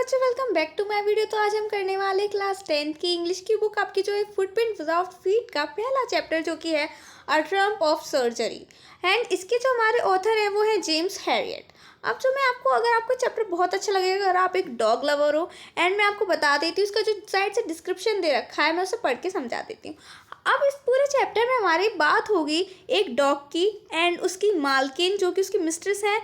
बच्चों, welcome back to my video. तो आज हम करने वाले क्लास 10 की इंग्लिश की बुक आपकी जो है फुटप्रिंट विदाउट फीट का पहला चैप्टर जो कि है अ ट्रम्प ऑफ सर्जरी। एंड इसके जो हमारे ऑथर है वो है जेम्स हैरियट। अब जो मैं आपको अगर आपको चैप्टर बहुत अच्छा लगेगा, अगर आप एक डॉग लवर हो, एंड मैं आपको बता देती हूँ उसका जो साइड से डिस्क्रिप्शन दे रखा है, मैं उसे पढ़ के समझा देती हूँ। अब इस पूरे चैप्टर में हमारी बात होगी एक डॉग की एंड उसकी मालकिन जो कि उसकी मिस्ट्रेस है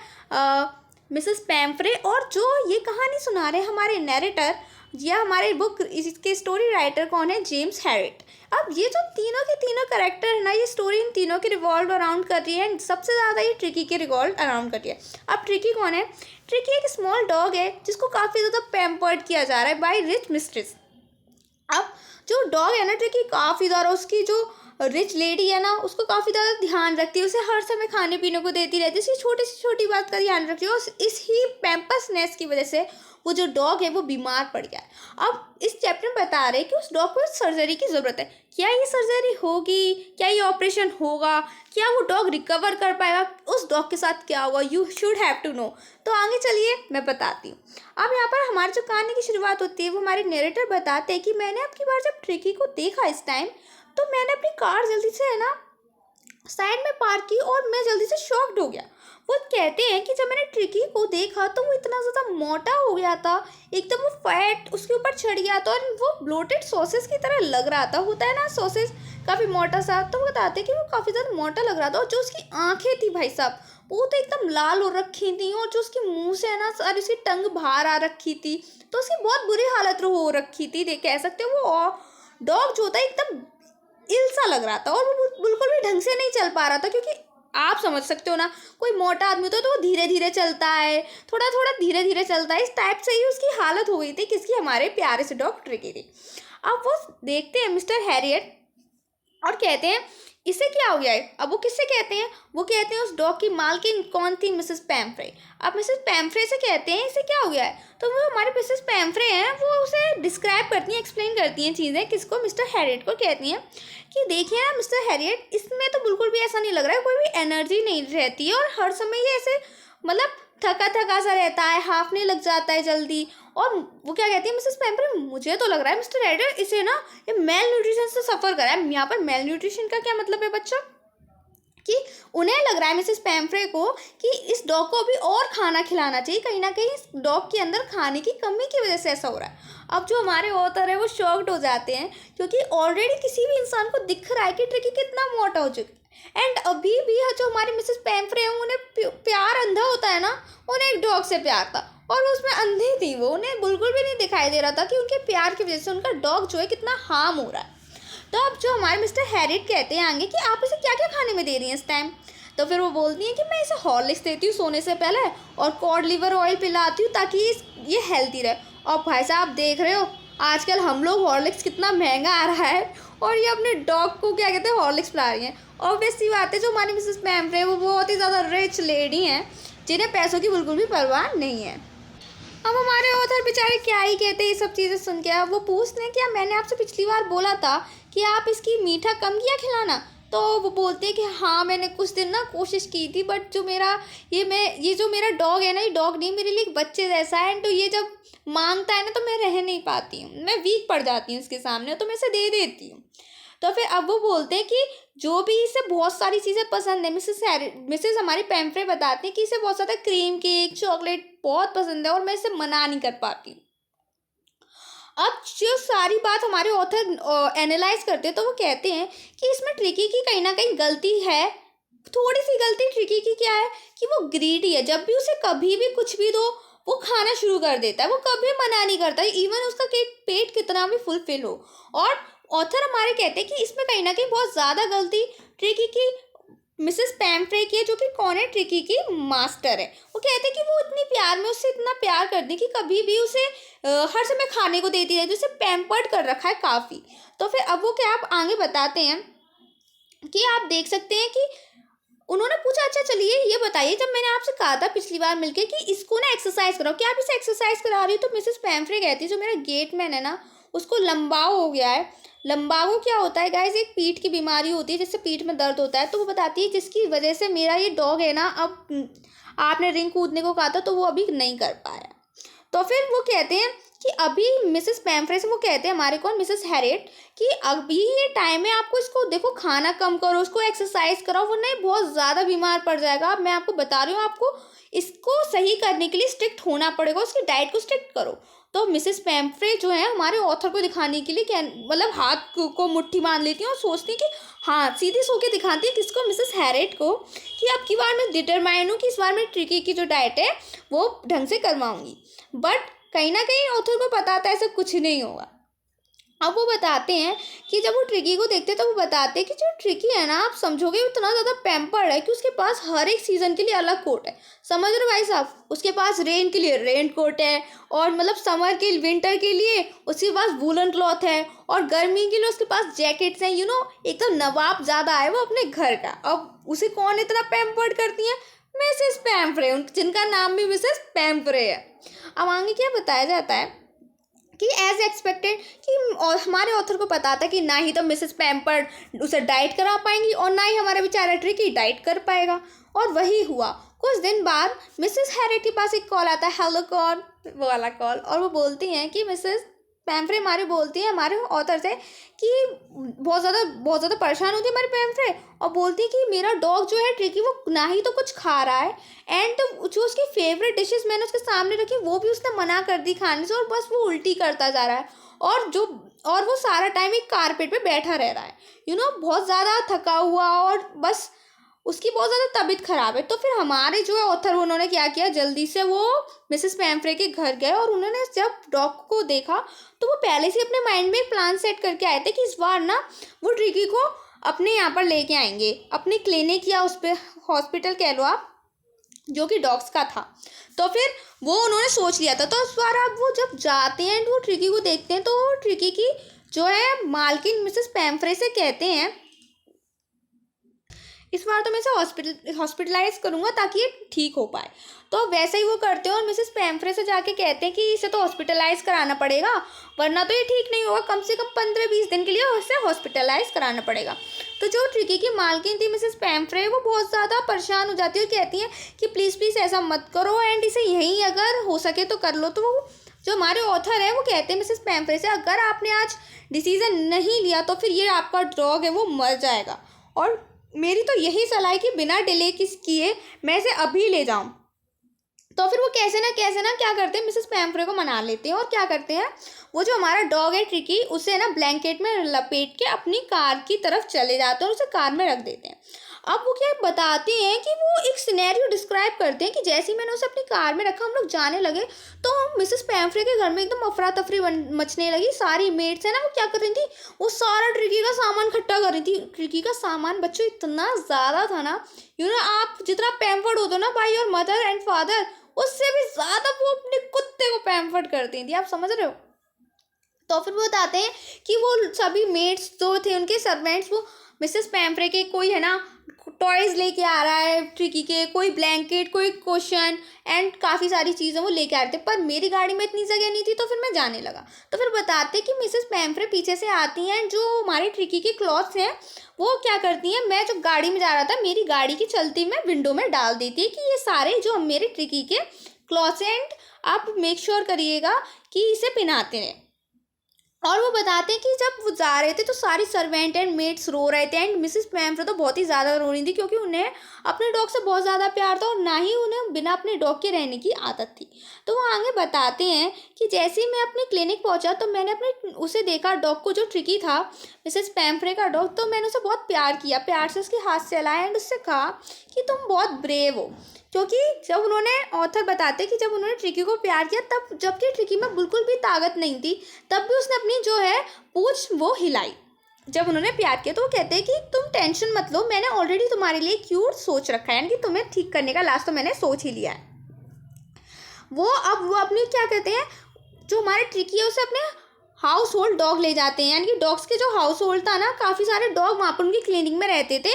मिसेस पैम्फ्रे, और जो ये कहानी सुना रहे हैं हमारे नैरेटर या हमारे बुक इसके स्टोरी राइटर कौन है, जेम्स हैरिट। अब ये जो तीनों के तीनों कैरेक्टर है ना, ये स्टोरी इन तीनों के रिवॉल्व अराउंड कर रही है। सबसे ज़्यादा ये ट्रिकी के रिवॉल्व अराउंड कर रही है। अब ट्रिकी कौन है? ट्रिकी एक स्मॉल डॉग है जिसको काफ़ी ज़्यादा पैम्पर्ड किया जा रहा है बाय रिच मिस्ट्रेस। अब जो डॉग है ना ट्रिकी, काफ़ी ज़्यादा उसकी जो रिच लेडी है ना उसको काफ़ी ज़्यादा ध्यान रखती है, उसे हर समय खाने पीने को देती रहती है, उसकी छोटी सी छोटी बात का ध्यान रखती है। और इस ही पैम्पसनेस की वजह से वो जो डॉग है वो बीमार पड़ गया है। अब इस चैप्टर में बता रहे हैं कि उस डॉग को सर्जरी की ज़रूरत है। क्या ये सर्जरी होगी? क्या ये ऑपरेशन होगा? क्या वो डॉग रिकवर कर पाएगा? उस डॉग के साथ क्या होगा? You should have to know. तो आगे चलिए मैं बताती हूँ। अब यहाँ पर हमारी जो कहानी की शुरुआत होती है वो हमारे नरेटर बताते हैं कि मैंने अब की बार जब ट्रिकी को देखा इस टाइम, तो मैंने अपनी कार जल्दी से है ना साइड में पार्क की और मैं जल्दी से शॉक्ड हो गया। वो कहते हैं कि जब मैंने ट्रिकी को देखा तो वो इतना ज़्यादा मोटा हो गया था, एकदम वो फैट उसके ऊपर चढ़ गया था और वो ब्लोटेड सॉसेस की तरह लग रहा था। होता है ना सॉसेस काफ़ी मोटा सा, तो वो बताते हैं कि वो काफ़ी ज़्यादा मोटा लग रहा था। और जो उसकी आंखें थी भाई साहब, वो तो एकदम लाल हो रखी थी, और जो उसके मुंह से है ना सारी उसकी टंग बाहर आ रखी थी, तो उसकी बहुत बुरी हालत हो रखी थी। देख कह सकते हो वो डॉग जो था एकदम इल सा लग रहा था और वो बिल्कुल भी ढंग से नहीं चल पा रहा था। क्योंकि आप समझ सकते हो ना, कोई मोटा आदमी होता है तो वो धीरे धीरे चलता है, थोड़ा थोड़ा धीरे धीरे चलता है। इस टाइप से ही उसकी हालत हो गई थी किसकी, हमारे प्यारे से डॉग ट्रिकी थी। अब वो देखते हैं मिस्टर हैरियट और कहते हैं इसे क्या हो गया है। अब वो किससे कहते हैं? वो कहते हैं उस डॉग की मालकिन कौन थी, मिसेस पैम्फ्रे। अब मिसेस पैम्फ्रे से कहते हैं इसे क्या हो गया है, तो वो हमारे मिसेस पैम्फ्रे हैं, वो उसे डिस्क्राइब करती हैं, एक्सप्लेन करती हैं चीज़ें किसको, मिस्टर हैरियट को कहती हैं कि देखिए ना मिस्टर हैरियट, इसमें तो बिल्कुल भी ऐसा नहीं लग रहा है, कोई भी एनर्जी नहीं रहती है और हर समय ये ऐसे मतलब थका थका सा रहता है, हाफने लग जाता है जल्दी। और वो क्या कहती है मिसेस पैम्फ्रे, मुझे तो लग रहा है मिस्टर हैरियट इसे ना ये मेल न्यूट्रिशन से सफ़र करा है। यहाँ पर मेल न्यूट्रिशन का क्या मतलब है बच्चों, कि उन्हें लग रहा है मिसेस पैम्फ्रे को कि इस डॉग को अभी और खाना खिलाना चाहिए, कहीं ना कहीं इस डॉग के अंदर खाने की कमी की वजह से ऐसा हो रहा है। अब जो हमारे ऑथर है वो शॉक्ड हो जाते हैं, क्योंकि ऑलरेडी किसी भी इंसान को दिख रहा है कि ट्रिकी कितना मोटा हो चुका है। एंड अभी भी जो हमारी मिसेस पैम्फ्रे है उन्हें प्यार अंधा होता है ना, उन्हें एक डॉग से प्यार था और वो उसमें अंधी थी, वो उन्हें बिल्कुल भी नहीं दिखाई दे रहा था कि उनके प्यार की वजह से उनका डॉग जो है कितना हार्म हो रहा है। तो अब जो हमारे मिस्टर हैरिट कहते हैं आगे कि आप इसे क्या क्या खाने में दे रही हैं इस टाइम, तो फिर वो बोलती हैं कि मैं इसे हॉर्लिक्स देती हूँ सोने से पहले और कॉड लिवर ऑयल पिलाती हूँ ताकि ये हेल्दी रहे। और भाई साहब आप देख रहे हो आजकल हम लोग हॉर्लिक्स कितना महंगा आ रहा है और ये अपने डॉग को क्या कहते हैं हॉर्लिक्स पिला रही हैं। ऑब्वियस सी बात है, जो हमारी मिसेस पैम्फ्रे वो बहुत ही ज़्यादा रिच लेडी हैं जिन्हें पैसों की बिल्कुल भी परवाह नहीं है। अब हमारे ऑथर बेचारे क्या ही कहते हैं ये सब चीज़ें सुन के। अब वो पूछते हैं क्या मैंने आपसे पिछली बार बोला था कि आप इसकी मीठा कम किया खिलाना, तो वो बोलते हैं कि हाँ मैंने कुछ दिन ना कोशिश की थी, बट जो मेरा ये जो मेरा डॉग है ना, ये डॉग नहीं मेरे लिए एक बच्चे जैसा है, एंड तो ये जब मांगता है ना तो मैं रह नहीं पाती हूँ, मैं वीक पड़ जाती हूँ इसके सामने, तो मैं इसे दे देती हूँ। तो फिर अब वो बोलते हैं कि जो भी इसे बहुत सारी चीज़ें पसंद है, मिसेस हमारी पैम्फ्रे बताती हैं कि इसे बहुत ज़्यादा क्रीम केक चॉकलेट बहुत पसंद है और मैं इसे मना नहीं कर पाती। अब जो सारी बात हमारे ऑथर एनालाइज करते हैं तो वो कहते हैं कि इसमें ट्रिकी की कहीं ना कहीं गलती है। थोड़ी सी गलती ट्रिकी की क्या है कि वो ग्रीडी है, जब भी उसे कभी भी कुछ भी दो वो खाना शुरू कर देता है, वो कभी मना नहीं करता, इवन उसका पेट कितना भी फुलफिल हो। और ऑथर हमारे कहते हैं कि इसमें कहीं ना कहीं बहुत ज़्यादा गलती ट्रिकी की मिसेस पैम्फ्रे की है, जो कि कौन है, ट्रिकी की मास्टर है। वो कहते हैं कि वो इतनी प्यार में उससे इतना प्यार करती कि कभी भी उसे हर समय खाने को देती रहती, उसे पैम्पर्ड कर रखा है काफ़ी। तो फिर अब वो क्या आप आगे बताते हैं कि आप देख सकते हैं कि उन्होंने पूछा अच्छा चलिए ये बताइए, जब मैंने आपसे कहा था पिछली बार मिलके कि इसको ना एक्सरसाइज कराओ, क्या आप इसे एक्सरसाइज करा रही हो? तो मिसेस पैम्फ्रे कहती है जो मेरा गेटमैन है ना उसको लंबाव हो गया है। लंबावो क्या होता है गाइज, एक पीठ की बीमारी होती है जिससे पीठ में दर्द होता है। तो वो बताती है जिसकी वजह से मेरा ये डॉग है ना, अब आपने रिंग कूदने को कहा था तो वो अभी नहीं कर पाया। तो फिर वो कहते हैं कि अभी मिसेस पैम्फ्रे से वो कहते हैं हमारे कौन मिसेस हैरियट कि अभी ये टाइम है, आपको इसको देखो खाना कम करो, उसको एक्सरसाइज कराओ, वो नहीं बहुत ज़्यादा बीमार पड़ जाएगा। अब मैं आपको बता रही हूँ, आपको इसको सही करने के लिए स्ट्रिक्ट होना पड़ेगा, उसकी डाइट को स्ट्रिक्ट करो। तो मिसेस पैम्फ्रे जो है हमारे ऑथर को दिखाने के लिए क्या मतलब हाथ को मुट्ठी बांध लेती हैं और सोचती हैं कि हाँ सीधी सो के दिखाती है किसको, मिसेस हैरियट को, कि अब की बार मैं डिटरमाइन हूँ कि इस बार मैं ट्रिकी की जो डाइट है वो ढंग से करवाऊंगी। बट कहीं ना कहीं ऑथर को पता था ऐसा कुछ नहीं होगा। अब वो बताते हैं कि जब वो ट्रिकी को देखते हैं तो वो बताते हैं कि जो ट्रिकी है ना, आप समझोगे इतना ज़्यादा पैम्पर्ड है कि उसके पास हर एक सीज़न के लिए अलग कोट है। समझ रहे हो भाई साहब, उसके पास रेन के लिए रेन कोट है, और मतलब समर के विंटर के लिए उसके पास वूलन क्लॉथ है, और गर्मी के लिए उसके पास जैकेट्स हैं। एकदम नवाब ज़्यादा है वो अपने घर का। अब उसे कौन इतना पैम्पर्ड करती है? मिसेस पैम्फ्रे, जिनका नाम भी मिसेस पैम्फ्रे है। अब आगे क्या बताया जाता है कि एज एक्सपेक्टेड कि हमारे ऑथर को पता था कि ना ही तो मिसेस पैम्पर्ड उसे डाइट करा पाएंगी और ना ही हमारा बेचारा ट्रिकी डाइट कर पाएगा। और वही हुआ। कुछ दिन बाद मिसेस हैरियट के पास एक कॉल आता है, हेलो कॉल, वो वाला कॉल, और वो बोलती हैं कि मिसेस पैम्फ्रे हमारी बोलती है हमारे ऑथर से कि बहुत ज़्यादा परेशान होती है हमारी पैम्फ्रे, और बोलती है कि मेरा डॉग जो है ट्रिकी वो ना ही तो कुछ खा रहा है, एंड जो उसकी फेवरेट डिशेस मैंने उसके सामने रखी वो भी उसने मना कर दी खाने से, और बस वो उल्टी करता जा रहा है, और वो सारा टाइम एक कारपेट पे बैठा रह रहा है, बहुत ज़्यादा थका हुआ, और बस उसकी बहुत ज़्यादा तबीयत ख़राब है। तो फिर हमारे जो है ऑथर उन्होंने क्या किया, जल्दी से वो मिसेस पैम्फ्रे के घर गए, और उन्होंने जब डॉग को देखा तो वो पहले से अपने माइंड में एक प्लान सेट करके आए थे कि इस बार ना वो ट्रिकी को अपने यहाँ पर लेके आएंगे, अपनी क्लिनिक या उस पर हॉस्पिटल कह लो आप, जो कि डॉग्स का था। तो फिर वो उन्होंने सोच लिया था। तो इस बार अब वो जब जाते हैं वो ट्रिकी को देखते हैं, तो वो ट्रिकी की जो है मालकिन मिसेस पैम्फ्रे से कहते हैं इस बार तो मैं इसे हॉस्पिटलाइज करूँगा ताकि ये ठीक हो पाए। तो वैसे ही वो करते हैं और मिसेस पैम्फ्रे से जाके कहते हैं कि इसे तो हॉस्पिटलाइज कराना पड़ेगा, वरना तो ये ठीक नहीं होगा, कम से कम 15-20 दिन के लिए इसे हॉस्पिटलाइज कराना पड़ेगा। तो जो ट्रिकी की मालकिन थी मिसेस पैम्फ्रे, वो बहुत ज़्यादा परेशान हो जाती है, कहती हैं कि प्लीज़ ऐसा मत करो, एंड इसे यहीं अगर हो सके तो कर लो। तो वो जो हमारे ऑथर है वो कहते हैं मिसेस पैम्फ्रे से, अगर आपने आज डिसीज़न नहीं लिया तो फिर ये आपका डॉग है वो मर जाएगा, और मेरी तो यही सलाह है कि बिना डिले किए मैं इसे अभी ले जाऊं। तो फिर वो कैसे ना क्या करते हैं, मिसेस पैम्फ्रे को मना लेते हैं, और क्या करते हैं, वो जो हमारा डॉग है ट्रिकी उसे ना ब्लैंकेट में लपेट के अपनी कार की तरफ चले जाते हैं और उसे कार में रख देते हैं। अब वो क्या बताते हैं कि वो एक सिनेरियो डिस्क्राइब करते हैं कि जैसे ही मैंने उसे अपनी कार में रखा, हम लोग जाने लगे तो मिसेस पैम्फ्रे के घर में एकदम अफरा तफरी मचने लगी। सारी मेड्स है ना वो क्या कर रही थी, वो सारा ट्रिकी का सामान इकट्ठा कर रही थी। ट्रिकी का सामान बच्चों इतना ज़्यादा था ना, आप जितना पैम्पर्ड होते हो ना by your mother and father, उससे भी ज़्यादा वो अपने कुत्ते को पैम्पर्ड करती थी, आप समझ रहे हो। तो फिर वो बताते हैं कि वो सभी मेड्स जो थे उनके सर्वेंट्स, वो मिसेस पैम्फ्रे के कोई है ना टॉयज़ लेके आ रहा है ट्रिकी के, कोई ब्लैंकेट, कोई कुशन एंड काफ़ी सारी चीज़ें वो लेके आ रहे थे, पर मेरी गाड़ी में इतनी जगह नहीं थी, तो फिर मैं जाने लगा। तो फिर बताते कि मिसेस पैम्फ्रे पीछे से आती हैं, जो हमारी ट्रिकी के क्लॉथ्स हैं वो क्या करती हैं, मैं जो गाड़ी में जा रहा था मेरी गाड़ी की चलती में विंडो में डाल देती है कि ये सारे जो मेरे ट्रिकी के क्लॉथ्स हैं, एंड आप मेक श्योर करिएगा कि इसे पहनाते रहें। और वो बताते हैं कि जब वो जा रहे थे तो सारी सर्वेंट एंड मेड्स रो रहे थे, एंड मिसेस पैम्फ्रे तो बहुत ही ज़्यादा रो रही थी, क्योंकि उन्हें अपने डॉग से बहुत ज़्यादा प्यार था और ना ही उन्हें बिना अपने डॉग के रहने की आदत थी। तो वो आगे बताते हैं कि जैसे ही मैं अपनी क्लिनिक पहुंचा तो मैंने उसे देखा, डॉग को, जो ट्रिकी था मिसेस पैम्फ्रे का डॉग, तो मैंने उसे बहुत प्यार किया, प्यार से उसके हाथ से लाया एंड उससे कहा कि तुम बहुत ब्रेव हो। क्योंकि जब उन्होंने ऑथर बताते कि जब उन्होंने ट्रिकी को प्यार किया, तब जबकि ट्रिकी में बिल्कुल भी ताकत नहीं थी, तब भी उसने अपनी जो है पूंछ वो हिलाई जब उन्होंने प्यार किया। तो वो कहते हैं कि तुम टेंशन मत लो, मैंने ऑलरेडी तुम्हारे लिए क्यूर सोच रखा है, यानी कि तुम्हें ठीक करने का लास्ट तो मैंने सोच ही लिया है। वो अपनी क्या कहते हैं, जो हमारे ट्रिकी है उसे अपने हाउस होल्ड डॉग ले जाते हैं, यानी कि डॉग्स के जो हाउस होल्ड था ना, काफ़ी सारे डॉग वहाँ पर उनकी क्लिनिक में रहते थे,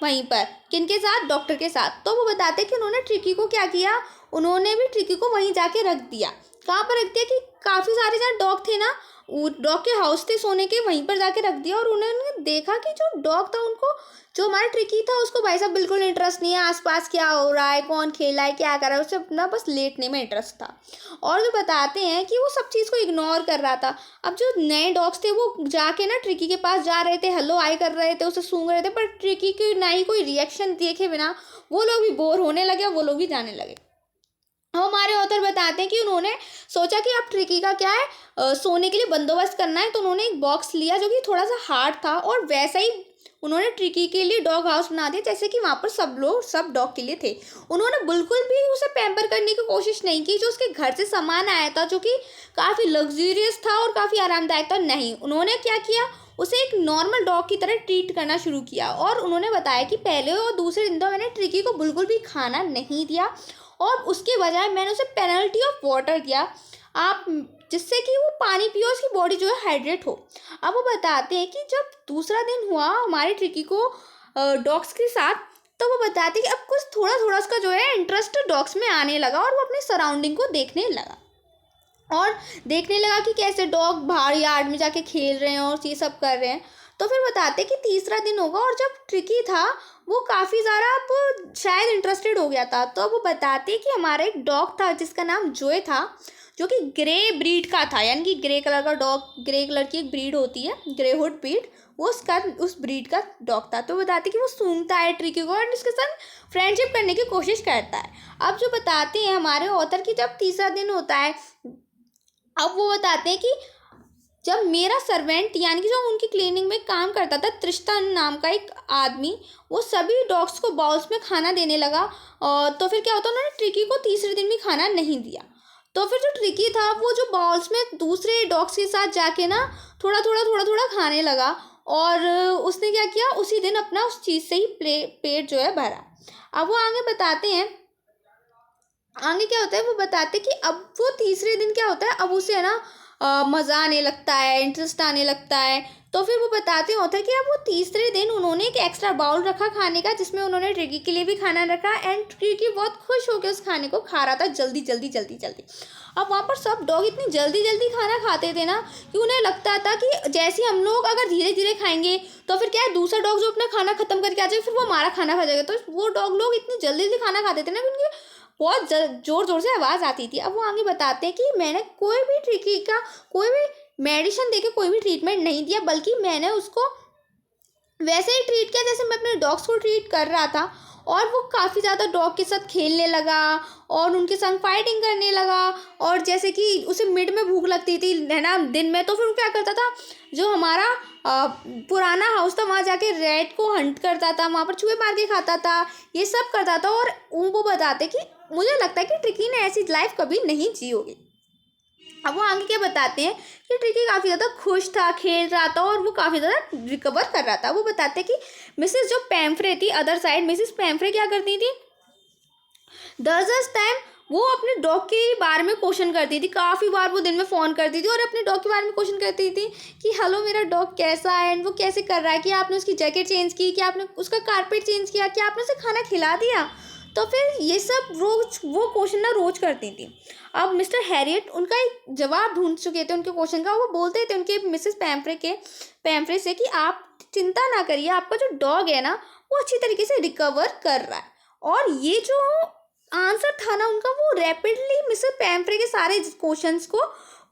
वहीं पर किनके साथ, डॉक्टर के साथ। तो वो बताते कि उन्होंने ट्रिकी को क्या किया, उन्होंने भी ट्रिकी को वहीं जाके रख दिया। कहाँ पर रख दिया कि काफ़ी सारे जहाँ डॉग थे ना डॉग के हाउस थे सोने के, वहीं पर जाके रख दिया। और उन्होंने देखा कि जो डॉग था उनको, जो हमारा ट्रिकी था, उसको भाई साहब बिल्कुल इंटरेस्ट नहीं है आसपास क्या हो रहा है, कौन खेला है, क्या कर रहा है, उसे अपना बस लेटने में इंटरेस्ट था। और जो बताते हैं कि वो सब चीज़ को इग्नोर कर रहा था। अब जो नए डॉग्स थे वो जाके ना ट्रिकी के पास जा रहे थे, हेलो हाय कर रहे थे, उसे सूंघ रहे थे, पर ट्रिकी की ना ही कोई रिएक्शन देखे बिना वो लोग भी बोर होने लगे, वो लोग भी जाने लगे। अब हमारे ऑथर बताते हैं कि उन्होंने सोचा कि अब ट्रिकी का क्या है, सोने के लिए बंदोबस्त करना है। तो उन्होंने एक बॉक्स लिया जो कि थोड़ा सा हार्ड था, और वैसा ही उन्होंने ट्रिकी के लिए डॉग हाउस बना दिया जैसे कि वहाँ पर सब डॉग के लिए थे। उन्होंने बिल्कुल भी उसे पैम्पर करने की कोशिश नहीं की। जो उसके घर से सामान आया था जो कि काफ़ी लग्जूरियस था और काफ़ी आरामदायक था, नहीं, उन्होंने क्या किया, उसे एक नॉर्मल डॉग की तरह ट्रीट करना शुरू किया। और उन्होंने बताया कि पहले और दूसरे दिन तो मैंने ट्रिकी को बिल्कुल भी खाना नहीं दिया, और उसके बजाय मैंने उसे पेनल्टी ऑफ वाटर दिया, आप, जिससे कि वो पानी पिए, उसकी बॉडी जो है हाइड्रेट हो। अब वो बताते हैं कि जब दूसरा दिन हुआ हमारे ट्रिकी को डॉग्स के साथ, तो वो बताते हैं कि अब कुछ थोड़ा थोड़ा उसका जो है इंटरेस्ट डॉग्स में आने लगा, और वो अपने सराउंडिंग को देखने लगा, और देखने लगा कि कैसे डॉग बाहर यार्ड में जाके खेल रहे हैं और ये सब कर रहे हैं। तो फिर बताते कि तीसरा दिन होगा, और जब ट्रिकी था वो काफ़ी ज़्यादा अब शायद इंटरेस्टेड हो गया था। तो वो बताते कि हमारा एक डॉग था जिसका नाम जोए था, जो कि ग्रे ब्रीड का था, यानी कि ग्रे कलर का डॉग, ग्रे कलर की एक ब्रीड होती है ग्रेहुड ब्रीड, वो उस ब्रीड का डॉग था। तो बताते कि वो सूंघता है ट्रिकी को और उसके साथ फ्रेंडशिप करने की कोशिश करता है। अब जो बताते हैं हमारे ऑथर की, जब तीसरा दिन होता है, अब वो बताते हैं कि जब मेरा सर्वेंट, यानी कि जो उनकी क्लीनिंग में काम करता था, त्रिस्तान नाम का एक आदमी, वो सभी डॉग्स को बाउल्स में खाना देने लगा। और तो फिर क्या होता, उन्होंने ट्रिकी को तीसरे दिन भी खाना नहीं दिया। तो फिर जो ट्रिकी था वो जो बाउल्स में दूसरे डॉग्स के साथ जाके ना थोड़ा थोड़ा खाने लगा, और उसने क्या किया, उसी दिन अपना उस चीज़ से ही पेट जो है भरा। अब वो आगे बताते हैं, आगे क्या होता है, वो बताते कि अब वो तीसरे दिन क्या होता है, अब उसे है ना मज़ा आने लगता है, इंटरेस्ट आने लगता है। तो फिर वो बताते होता है कि अब वो तीसरे दिन उन्होंने एक एक्स्ट्रा बाउल रखा खाने का, जिसमें उन्होंने ट्रिकी के लिए भी खाना रखा, एंड ट्रिकी बहुत खुश होकर उस खाने को खा रहा था जल्दी जल्दी। अब वहाँ पर सब डॉग इतनी जल्दी जल्दी खाना खाते थे ना कि उन्हें लगता था कि जैसे हम लोग अगर धीरे धीरे खाएंगे तो फिर क्या है, दूसरा डॉग जो अपना खाना खत्म करके आ जाए फिर वो हमारा खाना खा जाएगा। तो वो डॉग लोग इतनी जल्दी जल्दी खाना खाते थे ना कि उनकी बहुत ज़ोर ज़ोर से आवाज़ आती थी। अब वो आगे बताते हैं कि मैंने कोई भी ट्रिकी का कोई भी मेडिसिन देके कोई भी ट्रीटमेंट नहीं दिया, बल्कि मैंने उसको वैसे ही ट्रीट किया जैसे मैं अपने डॉग्स को ट्रीट कर रहा था। और वो काफ़ी ज़्यादा डॉग के साथ खेलने लगा और उनके संग फाइटिंग करने लगा। और जैसे कि उसे मिड में भूख लगती थी है ना दिन में, तो फिर वो क्या करता था, जो हमारा पुराना हाउस था वहाँ जाके रैट को हंट करता था, वहाँ पर चूहे मार के खाता था, ये सब करता था। और उनको बताते कि मुझे लगता है कि ट्रिकी ने ऐसी लाइफ कभी नहीं जी होगी। अब वो आगे क्या बताते हैं कि ट्रिकी काफ़ी ज़्यादा खुश था, खेल रहा था, और वो काफ़ी ज़्यादा रिकवर कर रहा था। वो बताते हैं कि मिसेस जो पैम्फ्रे थी, अदर साइड मिसेस पैम्फ्रे क्या करती थी, दर्जस टाइम वो अपने डॉग के बारे में क्वेश्चन करती थी। काफ़ी बार वो दिन में फ़ोन करती थी और अपने डॉग के बारे में क्वेश्चन करती थी कि हेलो मेरा डॉग कैसा है एंड वो कैसे कर रहा है, कि आपने उसकी जैकेट चेंज की, कि आपने उसका कारपेट चेंज किया, कि आपने उसे खाना खिला दिया। तो फिर ये सब रोज वो क्वेश्चन ना रोज करती थी। अब मिस्टर हैरियट उनका एक जवाब ढूंढ चुके थे उनके क्वेश्चन का। वो बोलते थे उनके मिसेस पैम्फ्रे से कि आप चिंता ना करिए, आपका जो डॉग है ना वो अच्छी तरीके से रिकवर कर रहा है। और ये जो आंसर था ना उनका, वो रैपिडली मिसेस पैम्फ्रे के सारे क्वेश्चंस को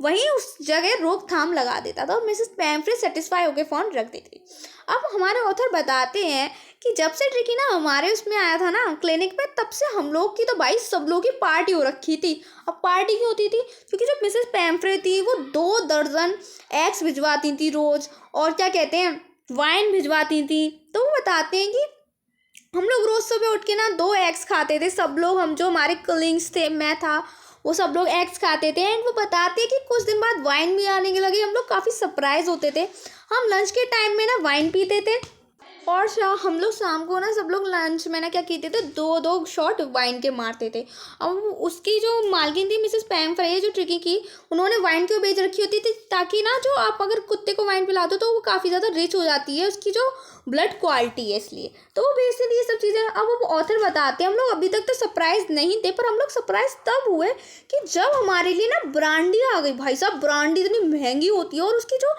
वहीं उस जगह रोकथाम लगा देता था और मिसेस पैम्फ्रे सेटिस्फाई होकर फ़ोन रख देती थी। अब हमारे ऑथर बताते हैं कि जब से ट्रिकी ना हमारे उसमें आया था ना क्लिनिक पे, तब से हम लोग की तो भाई सब लोग की पार्टी हो रखी थी। अब पार्टी क्यों होती थी, क्योंकि जब मिसेस पैम्फ्रे थी वो 2 दर्जन एग्स भिजवाती थी रोज़, और क्या कहते हैं वाइन भिजवाती थी। तो वो बताते हैं कि हम लोग रोज़ सुबह उठ के ना 2 एग्स खाते थे सब लोग, हम जो हमारे कलीग्स थे, मैं था, वो सब लोग एग्स खाते थे। एंड वो बताते हैं कि कुछ दिन बाद वाइन भी आने के लगे। हम लोग काफ़ी सरप्राइज होते थे। हम लंच के टाइम में ना वाइन पीते थे और हम लोग शाम को ना सब लोग लंच में ना क्या कहते थे, 2-2 शॉट वाइन के मारते थे। अब उसकी जो मालकिन थी मिसेस पैमफ्रे जो ट्रिकी की, उन्होंने वाइन क्यों बेच रखी होती थी, ताकि ना जो आप अगर कुत्ते को वाइन पिला दो तो वो काफ़ी ज़्यादा रिच हो जाती है, उसकी जो ब्लड क्वालिटी है, इसलिए तो वो बेचती थी ये सब चीज़ें। अब वो ऑथर बताते हैं, हम लोग अभी तक तो सरप्राइज नहीं थे, पर हम लोग सरप्राइज तब हुए कि जब हमारे लिए ना ब्रांडी आ गई। भाई साहब, ब्रांडी इतनी महंगी होती है और उसकी जो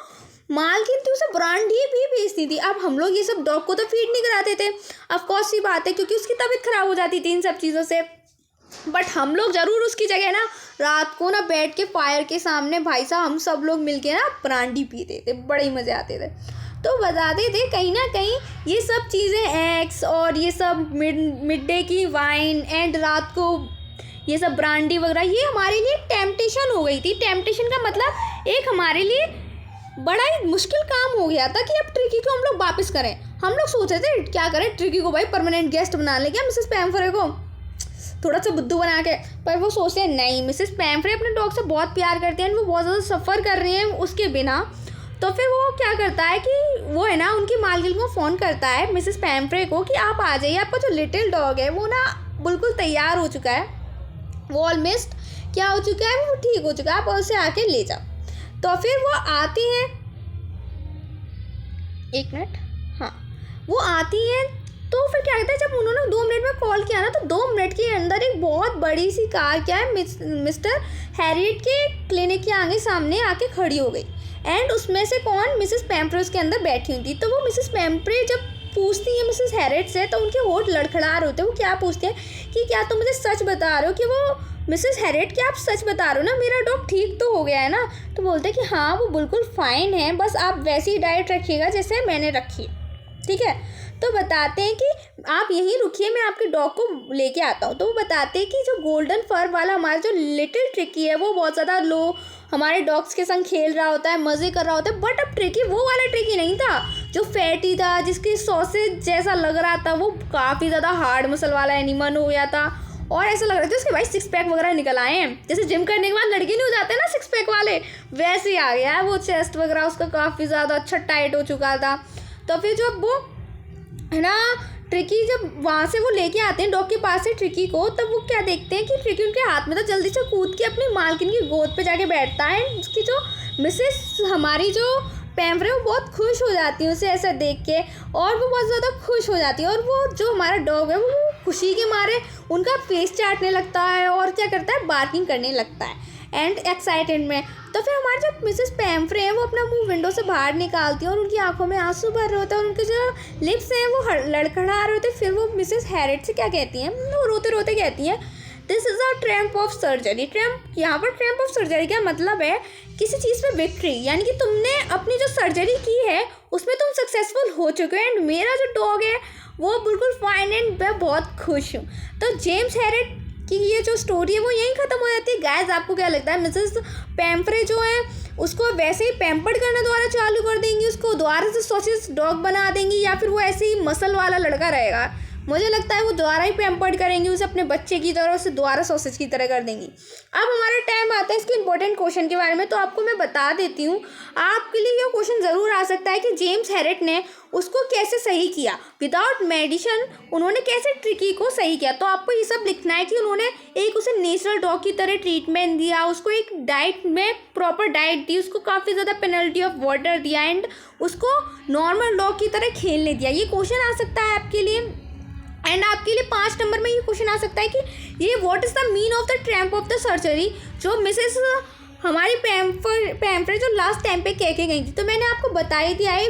मालकिन थी उसे ब्रांडी भी बेचती थी। अब हम लोग ये सब डॉग को तो फीड नहीं कराते थे, ऑफकोर्स सी बात है, क्योंकि उसकी तबीयत खराब हो जाती थी इन सब चीज़ों से। बट हम लोग ज़रूर उसकी जगह ना रात को ना बैठ के फायर के सामने भाई साहब हम सब लोग मिलके ना ब्रांडी पीते थे, बड़े ही मज़े आते थे। तो बताते थे कहीं ना कहीं ये सब चीज़ें, एग्स और ये सब मिड डे की वाइन एंड रात को ये सब ब्रांडी वगैरह, ये हमारे लिए टेम्पटेशन हो गई थी। टेम्पटेशन का मतलब एक हमारे लिए बड़ा ही मुश्किल काम हो गया था कि अब ट्रिकी को हम लोग वापस करें। हम लोग सोच रहे थे क्या करें, ट्रिकी को भाई परमानेंट गेस्ट बना लें क्या, मिसेस पैमफ्रे को थोड़ा सा बुद्धू बना के। पर वो सोचते हैं नहीं, मिसेस पैमफ्रे अपने डॉग से बहुत प्यार करते हैं, वो बहुत ज़्यादा सफ़र कर रही हैं उसके बिना। तो फिर वो क्या करता है कि वो है ना उनकी मालकिन को फ़ोन करता है मिसेस पैमफ्रे को कि आप आ जाइए, आपका जो लिटिल डॉग है वो ना बिल्कुल तैयार हो चुका है, वो ऑलमोस्ट क्या हो चुका है, वो ठीक हो चुका है, आप उसे आके ले जाओ। तो फिर वो आती हैं, एक मिनट, हाँ वो आती हैं। तो फिर क्या कहते हैं, जब उन्होंने 2 मिनट में कॉल किया ना, तो 2 मिनट के अंदर एक बहुत बड़ी सी कार क्या है मिस्टर हैरियट के क्लिनिक के आगे सामने आके खड़ी हो गई। एंड उसमें से कौन, मिसेस पैमफ्रे उसके अंदर बैठी हुई थी। तो वो मिसेस पैमफ्रे जब पूछती है मिसेस हैरियट से, तो उनके होठ लड़खड़ा रहे होते हैं। वो क्या पूछते हैं कि क्या तुम मुझे सच बता रहे हो कि वो मिसेस हैरियट, क्या आप सच बता रहे हो ना, मेरा डॉग ठीक तो हो गया है ना। तो बोलते हैं कि हाँ वो बिल्कुल फाइन है, बस आप वैसी डाइट रखिएगा जैसे मैंने रखी है, ठीक है। तो बताते हैं कि आप यहीं रुकिए, मैं आपके डॉग को लेके आता हूँ। तो वो बताते हैं कि जो गोल्डन फर वाला हमारा जो लिटिल ट्रिकी है वो बहुत ज़्यादा लो हमारे डॉग्स के संग खेल रहा होता है, मज़े कर रहा होता है। बट अब ट्रिकी वो वाला ट्रिकी नहीं था जो फैटी था, जिसकी सॉसेज जैसा लग रहा था, वो काफ़ी ज़्यादा हार्ड मसल वाला एनिमल हो गया था। और ऐसा लग रहा था उसके भाई 6 पैक वगैरह निकल आए हैं, जैसे जिम करने के बाद लड़के नहीं हो जाते ना 6 पैक वाले, वैसे ही आ गया है वो। चेस्ट वगैरह उसका काफ़ी ज़्यादा अच्छा टाइट हो चुका था। तो फिर जब वो है ना ट्रिकी जब वहाँ से वो लेके आते हैं डॉग के पास से ट्रिकी को, तब वो क्या देखते हैं कि ट्रिकी उनके हाथ में, तो जल्दी से कूद के अपनी मालकिन की गोद पे जाके बैठता है। उसकी जो मिसेस हमारी जो पैमफ्रे वो बहुत खुश हो जाती है उसे ऐसा देख के, और वो बहुत ज़्यादा खुश हो जाती है। और वो जो हमारा डॉग है वो खुशी के मारे उनका फेस चाटने लगता है और क्या करता है, बार्किंग करने लगता है एंड एक्साइटेड में। तो फिर हमारे जो मिसेस पैमफ्रे हैं वो अपना मुंह विंडो से बाहर निकालती हैं और उनकी आंखों में आंसू भर रहे होते हैं और उनके जो लिप्स हैं वो लड़खड़ा रहे होते हैं। फिर वो मिसेस हैरियट से क्या कहती हैं, वो रोते रोते कहती हैं, this is a tramp of surgery. Tramp, यहाँ पर ट्रैम्प ऑफ सर्जरी का मतलब है किसी चीज़ पे विक्ट्री, यानी कि तुमने अपनी जो सर्जरी की है उसमें तुम सक्सेसफुल हो चुके हो एंड मेरा जो डॉग है वो बिल्कुल फाइन एंड मैं बहुत खुश हूँ। तो जेम्स हैरियट कि ये जो स्टोरी है वो यहीं ख़त्म हो जाती है। गाइस आपको क्या लगता है, मिसेस पैमफ्रे जो है उसको वैसे ही पैम्पर्ड करना दोबारा चालू कर देंगी, उसको दोबारा से सॉसेज डॉग बना देंगी, या फिर वो ऐसे ही मसल वाला लड़का रहेगा? मुझे लगता है वो दोबारा ही पैम्पर्ड करेंगी उसे अपने बच्चे की तरह, उसे दोबारा सॉसेज की तरह कर देंगी। अब हमारा टाइम आता है इसके इंपॉर्टेंट क्वेश्चन के बारे में, तो आपको मैं बता देती हूँ। आपके लिए ये क्वेश्चन ज़रूर आ सकता है कि जेम्स हैरियट ने उसको कैसे सही किया, विदाउट मेडिसिन उन्होंने कैसे ट्रिकी को सही किया। तो आपको ये सब लिखना है कि उन्होंने एक उसे नेचुरल डॉग की तरह ट्रीटमेंट दिया, उसको एक डाइट में प्रॉपर डाइट दी, उसको काफ़ी ज़्यादा पेनल्टी ऑफ वाटर दिया एंड उसको नॉर्मल डॉग की तरह खेलने दिया। ये क्वेश्चन आ सकता है आपके लिए। एंड आपके लिए 5 नंबर में ये क्वेश्चन आ सकता है कि ये what is the mean of the tramp of the surgery, जो मिसेस हमारी पैमफ्रे जो लास्ट टाइम पे कह के गई थी। तो मैंने आपको बता ही दिया है,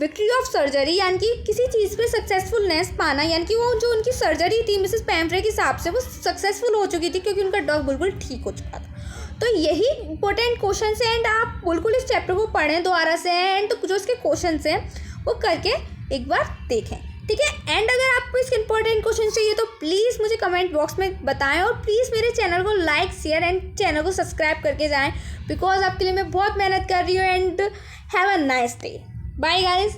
विक्ट्री ऑफ सर्जरी यानी कि किसी चीज़ पे सक्सेसफुलनेस पाना, यानी कि वो जो उनकी सर्जरी थी मिसेस पैमफ्रे के हिसाब से वो सक्सेसफुल हो चुकी थी क्योंकि उनका डॉग बिल्कुल ठीक हो चुका था। तो यही इंपॉर्टेंट क्वेश्चन है एंड आप बिल्कुल इस चैप्टर को पढ़ें दोबारा से एंड जो इसके क्वेश्चन हैं वो करके एक बार देखें, ठीक है। एंड अगर आपको इसके इंपॉर्टेंट क्वेश्चन चाहिए तो प्लीज़ मुझे कमेंट बॉक्स में बताएं और प्लीज़ मेरे चैनल को लाइक शेयर एंड चैनल को सब्सक्राइब करके जाएं, बिकॉज आपके लिए मैं बहुत मेहनत कर रही हूँ। And have a nice day, bye guys.